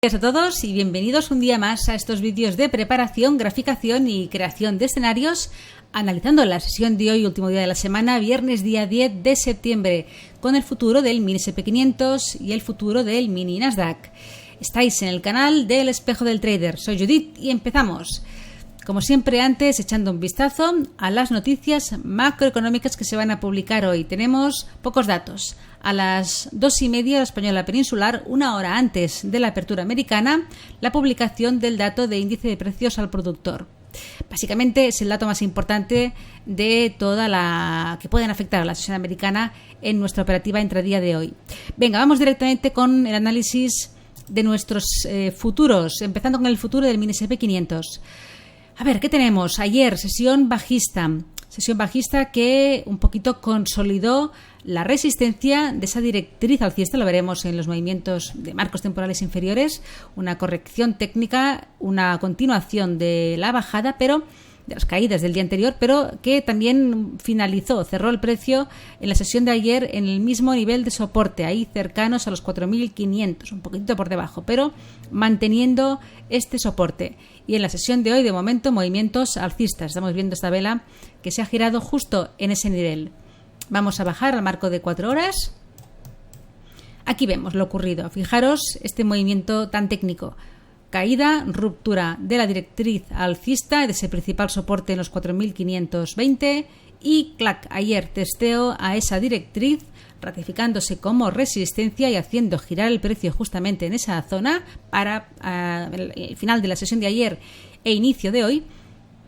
Buenos días a todos y bienvenidos un día más a estos vídeos de preparación, graficación y creación de escenarios, analizando la sesión de hoy, último día de la semana, viernes día 10 de septiembre, con el futuro del mini SP500 y el futuro del mini Nasdaq. Estáis en el canal del Espejo del Trader, soy Judith y empezamos. Como siempre, antes echando un vistazo a las noticias macroeconómicas que se van a publicar hoy. Tenemos pocos datos. A las 2:30 la española peninsular, una hora antes de la apertura americana, la publicación del dato de índice de precios al productor. Básicamente es el dato más importante de toda la que pueden afectar a la sesión americana en nuestra operativa intradía de hoy. Venga, vamos directamente con el análisis de nuestros futuros, empezando con el futuro del mini SP500. A ver, ¿qué tenemos? Ayer, sesión bajista que un poquito consolidó la resistencia de esa directriz alcista, lo veremos en los movimientos de marcos temporales inferiores, una corrección técnica, una continuación de la bajada, pero de las caídas del día anterior, pero que también cerró el precio en la sesión de ayer en el mismo nivel de soporte, ahí cercanos a los 4.500, un poquito por debajo, pero manteniendo este soporte. Y en la sesión de hoy, de momento, movimientos alcistas. Estamos viendo esta vela que se ha girado justo en ese nivel. Vamos a bajar al marco de 4 horas. Aquí vemos lo ocurrido. Fijaros este movimiento tan técnico. Caída, ruptura de la directriz alcista, de ese principal soporte en los 4.520 y clac, ayer testeo a esa directriz, ratificándose como resistencia y haciendo girar el precio justamente en esa zona para el final de la sesión de ayer e inicio de hoy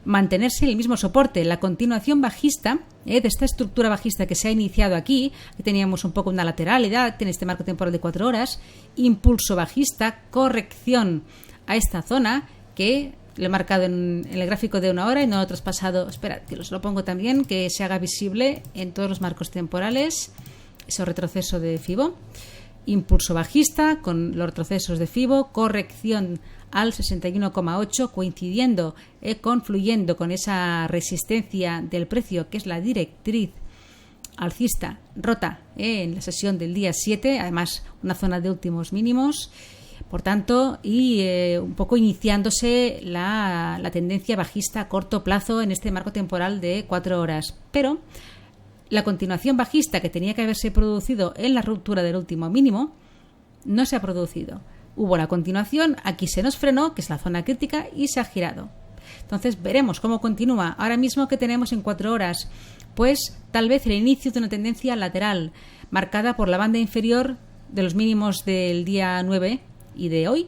mantenerse en el mismo soporte. La continuación bajista de esta estructura bajista que se ha iniciado aquí, que teníamos un poco una lateralidad en este marco temporal de 4 horas, impulso bajista, corrección a esta zona que lo he marcado en el gráfico de una hora y no lo he traspasado. Espera, que os lo pongo también, que se haga visible en todos los marcos temporales. Ese retroceso de FIBO, impulso bajista con los retrocesos de FIBO, corrección al 61,8, coincidiendo, confluyendo con esa resistencia del precio que es la directriz alcista rota en la sesión del día 7, además una zona de últimos mínimos. Por tanto, y un poco iniciándose la tendencia bajista a corto plazo en este marco temporal de 4 horas. Pero la continuación bajista que tenía que haberse producido en la ruptura del último mínimo no se ha producido. Hubo la continuación, aquí se nos frenó, que es la zona crítica, y se ha girado. Entonces veremos cómo continúa. Ahora mismo, ¿qué tenemos en 4 horas? Pues tal vez el inicio de una tendencia lateral, marcada por la banda inferior de los mínimos del día 9 y de hoy,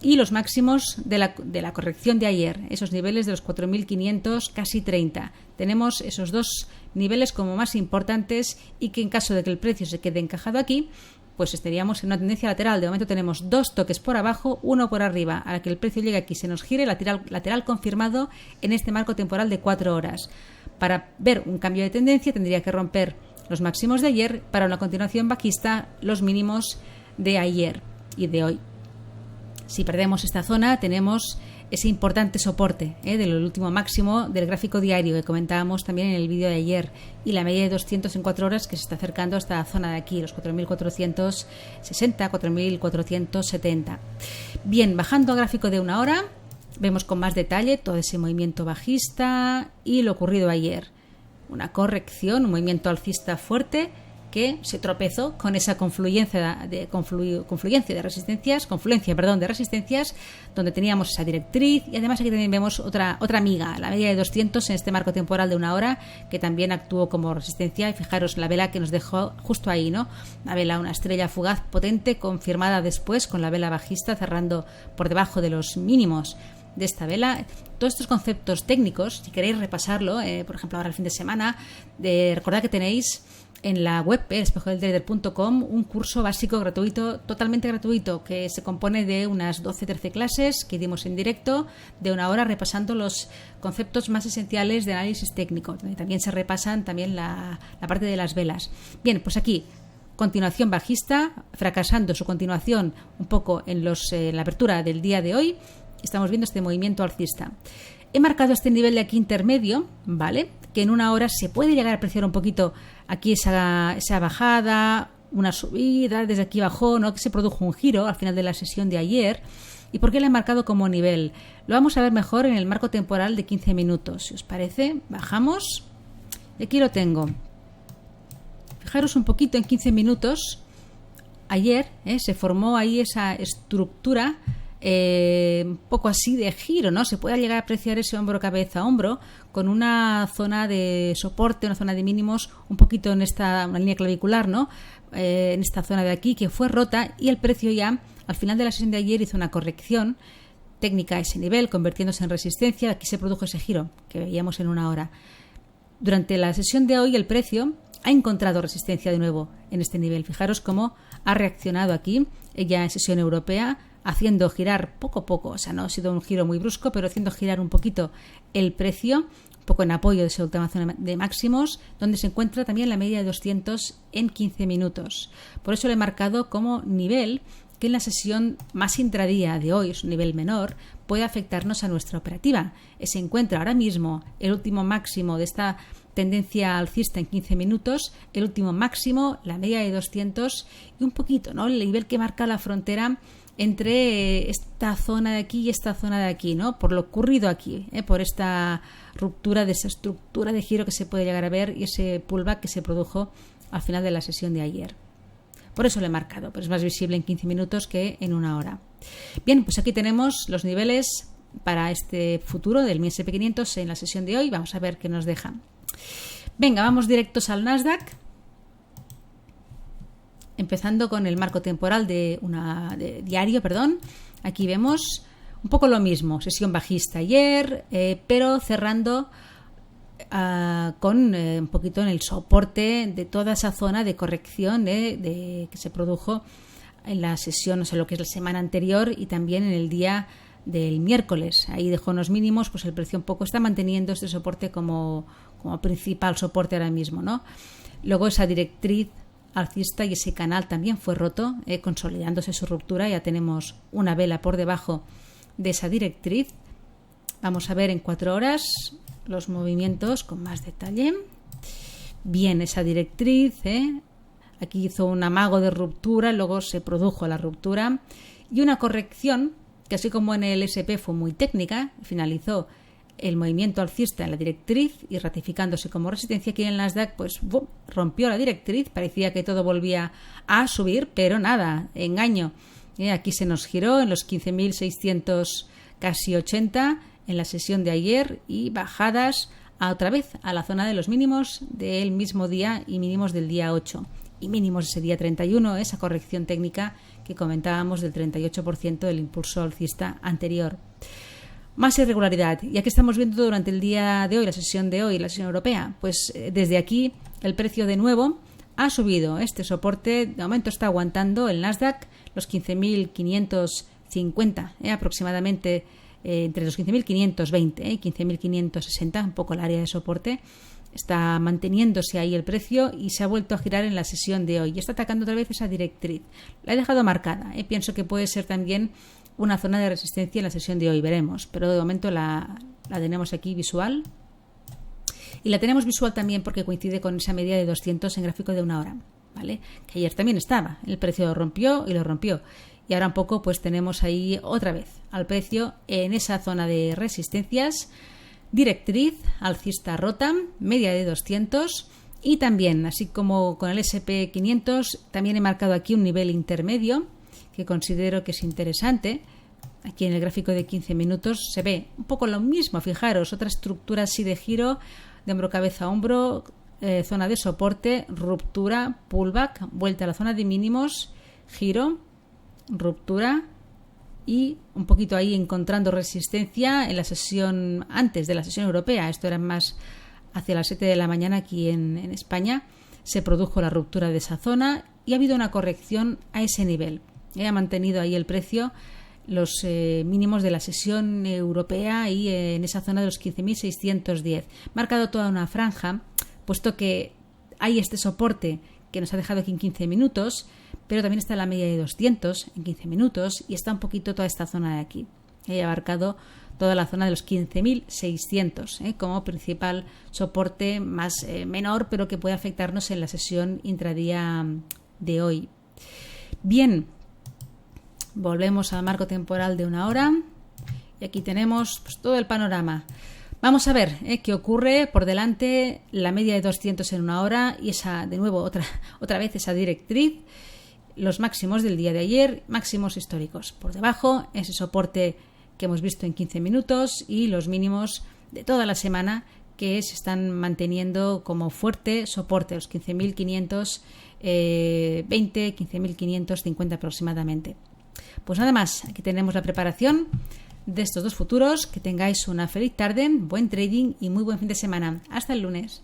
y los máximos de la corrección de ayer, esos niveles de los 4.500, casi 30. Tenemos esos dos niveles como más importantes y que en caso de que el precio se quede encajado aquí, pues estaríamos en una tendencia lateral. De momento tenemos 2 toques por abajo, 1 por arriba. A que el precio llegue aquí, se nos gire, lateral confirmado en este marco temporal de 4 horas. Para ver un cambio de tendencia tendría que romper los máximos de ayer, para una continuación bajista los mínimos de ayer y de hoy. Si perdemos esta zona, tenemos ese importante soporte del último máximo del gráfico diario que comentábamos también en el vídeo de ayer, y la media de 200 en 4 horas que se está acercando a esta zona de aquí, los 4.460, 4.470. Bien, bajando al gráfico de una hora, vemos con más detalle todo ese movimiento bajista y lo ocurrido ayer. Una corrección, un movimiento alcista fuerte que se tropezó con esa confluencia de resistencias, donde teníamos esa directriz, y además aquí también vemos otra amiga, la media de 200 en este marco temporal de una hora, que también actuó como resistencia. Y fijaros la vela que nos dejó justo ahí, ¿no? Una estrella fugaz potente, confirmada después con la vela bajista cerrando por debajo de los mínimos de esta vela. Todos estos conceptos técnicos, si queréis repasarlo, por ejemplo ahora el fin de semana, recordad que tenéis en la web, espejodeltrader.com, un curso básico gratuito, totalmente gratuito, que se compone de unas 12-13 clases que dimos en directo de una hora, repasando los conceptos más esenciales de análisis técnico. También se repasan la parte de las velas. Bien, pues aquí, continuación bajista, fracasando su continuación un poco en la apertura del día de hoy. Estamos viendo este movimiento alcista. He marcado este nivel de aquí intermedio, ¿vale? Que en una hora se puede llegar a apreciar un poquito aquí esa bajada, una subida, desde aquí bajó, ¿no? Que se produjo un giro al final de la sesión de ayer. ¿Y por qué le he marcado como nivel? Lo vamos a ver mejor en el marco temporal de 15 minutos. Si os parece, bajamos. Y aquí lo tengo. Fijaros un poquito en 15 minutos. Ayer se formó ahí esa estructura un poco así de giro, ¿no? Se puede llegar a apreciar ese hombro cabeza hombro con una zona de soporte, una zona de mínimos un poquito en una línea clavicular, ¿no? En esta zona de aquí que fue rota, y el precio ya al final de la sesión de ayer hizo una corrección técnica a ese nivel, convirtiéndose en resistencia. Aquí se produjo ese giro que veíamos en una hora. Durante la sesión de hoy el precio ha encontrado resistencia de nuevo en este nivel. Fijaros cómo ha reaccionado aquí, ya en sesión europea, haciendo girar poco a poco, o sea, no ha sido un giro muy brusco, pero haciendo girar un poquito el precio, un poco en apoyo de esa última zona de máximos, donde se encuentra también la media de 200 en 15 minutos. Por eso le he marcado como nivel que en la sesión más intradía de hoy, es un nivel menor, puede afectarnos a nuestra operativa. Se encuentra ahora mismo el último máximo de esta tendencia alcista en 15 minutos, el último máximo, la media de 200 y un poquito, ¿no? El nivel que marca la frontera entre esta zona de aquí y esta zona de aquí, ¿no? Por lo ocurrido aquí, por esta ruptura de esa estructura de giro que se puede llegar a ver y ese pullback que se produjo al final de la sesión de ayer. Por eso lo he marcado, pero es más visible en 15 minutos que en una hora. Bien, pues aquí tenemos los niveles para este futuro del MI S&P 500 en la sesión de hoy. Vamos a ver qué nos deja. Venga, vamos directos al Nasdaq. Empezando con el marco temporal de diario. Aquí vemos un poco lo mismo, sesión bajista ayer, pero cerrando con un poquito en el soporte de toda esa zona de corrección que se produjo en la sesión, o sea, lo que es la semana anterior y también en el día del miércoles. Ahí dejó unos mínimos, pues el precio un poco está manteniendo este soporte como principal soporte ahora mismo, ¿no? Luego esa directriz alcista y ese canal también fue roto, consolidándose su ruptura. Ya tenemos una vela por debajo de esa directriz. Vamos a ver en 4 horas los movimientos con más detalle. Bien, esa directriz, aquí hizo un amago de ruptura, luego se produjo la ruptura y una corrección que, así como en el S&P fue muy técnica, finalizó el movimiento alcista en la directriz y ratificándose como resistencia. Aquí en el Nasdaq pues rompió la directriz, parecía que todo volvía a subir, pero nada, engaño. Aquí se nos giró en los 15.600 casi 80 en la sesión de ayer y bajadas otra vez a la zona de los mínimos del mismo día y mínimos del día 8 y mínimos ese día 31, esa corrección técnica que comentábamos del 38% del impulso alcista anterior. Más irregularidad. ¿Y aquí estamos viendo durante el día de hoy, la sesión de hoy, la sesión europea? Pues desde aquí el precio de nuevo ha subido. Este soporte de momento está aguantando el Nasdaq los 15.550 aproximadamente, entre los 15.520 y 15.560, un poco el área de soporte. Está manteniéndose ahí el precio y se ha vuelto a girar en la sesión de hoy. Y está atacando otra vez esa directriz. La he dejado marcada. Pienso que puede ser también una zona de resistencia en la sesión de hoy, veremos. Pero de momento la tenemos aquí visual. Y la tenemos visual también porque coincide con esa media de 200 en gráfico de una hora, ¿vale? Que ayer también estaba. El precio lo rompió y lo rompió. Y ahora un poco pues tenemos ahí otra vez al precio en esa zona de resistencias. Directriz alcista rota, media de 200 y también, así como con el S&P 500, también he marcado aquí un nivel intermedio que considero que es interesante. Aquí en el gráfico de 15 minutos se ve un poco lo mismo, fijaros, otra estructura así de giro, de hombro cabeza a hombro, zona de soporte, ruptura, pullback, vuelta a la zona de mínimos, giro, ruptura y un poquito ahí encontrando resistencia en la sesión antes de la sesión europea. Esto era más hacia las 7 de la mañana aquí en España. Se produjo la ruptura de esa zona y ha habido una corrección a ese nivel. Ha mantenido ahí el precio los mínimos de la sesión europea y en esa zona de los 15.610. Marcado toda una franja, puesto que hay este soporte que nos ha dejado aquí en 15 minutos, pero también está la media de 200 en 15 minutos y está un poquito toda esta zona de aquí. He abarcado toda la zona de los 15.600 como principal soporte más menor, pero que puede afectarnos en la sesión intradía de hoy. Bien, volvemos al marco temporal de 1 hora y aquí tenemos pues, todo el panorama. Vamos a ver qué ocurre por delante, la media de 200 en 1 hora y esa, de nuevo, otra vez esa directriz, los máximos del día de ayer, máximos históricos. Por debajo, ese soporte que hemos visto en 15 minutos y los mínimos de toda la semana que se están manteniendo como fuerte soporte, los 15.520, 15.550 aproximadamente. Pues nada más, aquí tenemos la preparación de estos dos futuros. Que tengáis una feliz tarde, buen trading y muy buen fin de semana. Hasta el lunes.